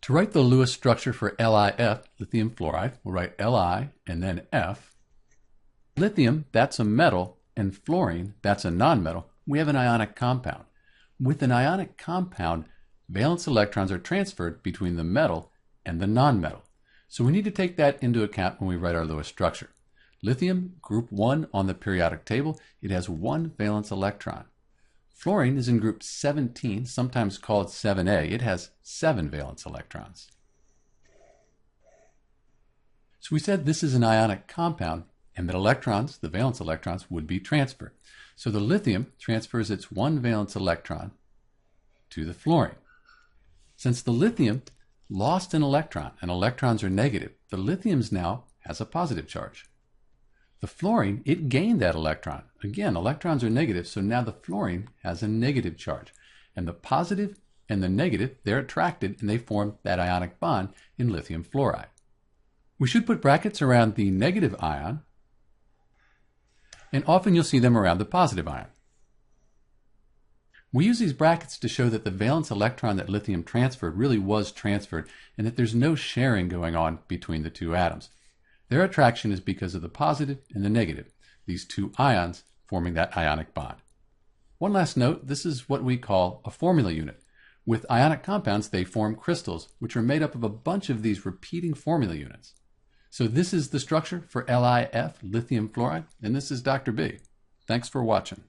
To write the Lewis structure for LiF, lithium fluoride, we'll write Li and then F. Lithium, that's a metal, and fluorine, that's a nonmetal. We have an ionic compound. With an ionic compound, valence electrons are transferred between the metal and the nonmetal. So we need to take that into account when we write our Lewis structure. Lithium, group 1 on the periodic table, it has 1 valence electron. Fluorine is in group 17, sometimes called 7A. It has 7 valence electrons. So we said this is an ionic compound and that electrons, the valence electrons, would be transferred. So the lithium transfers its 1 valence electron to the fluorine. Since the lithium lost an electron and electrons are negative, the lithium now has a positive charge. The fluorine, it gained that electron. Again, electrons are negative, so now the fluorine has a negative charge. And the positive and the negative, they're attracted and they form that ionic bond in lithium fluoride. We should put brackets around the negative ion, and often you'll see them around the positive ion. We use these brackets to show that the valence electron that lithium transferred really was transferred and that there's no sharing going on between the two atoms. Their attraction is because of the positive and the negative, these two ions forming that ionic bond. One last note, this is what we call a formula unit. With ionic compounds, they form crystals, which are made up of a bunch of these repeating formula units. So this is the structure for LiF, lithium fluoride, and this is Dr. B. Thanks for watching.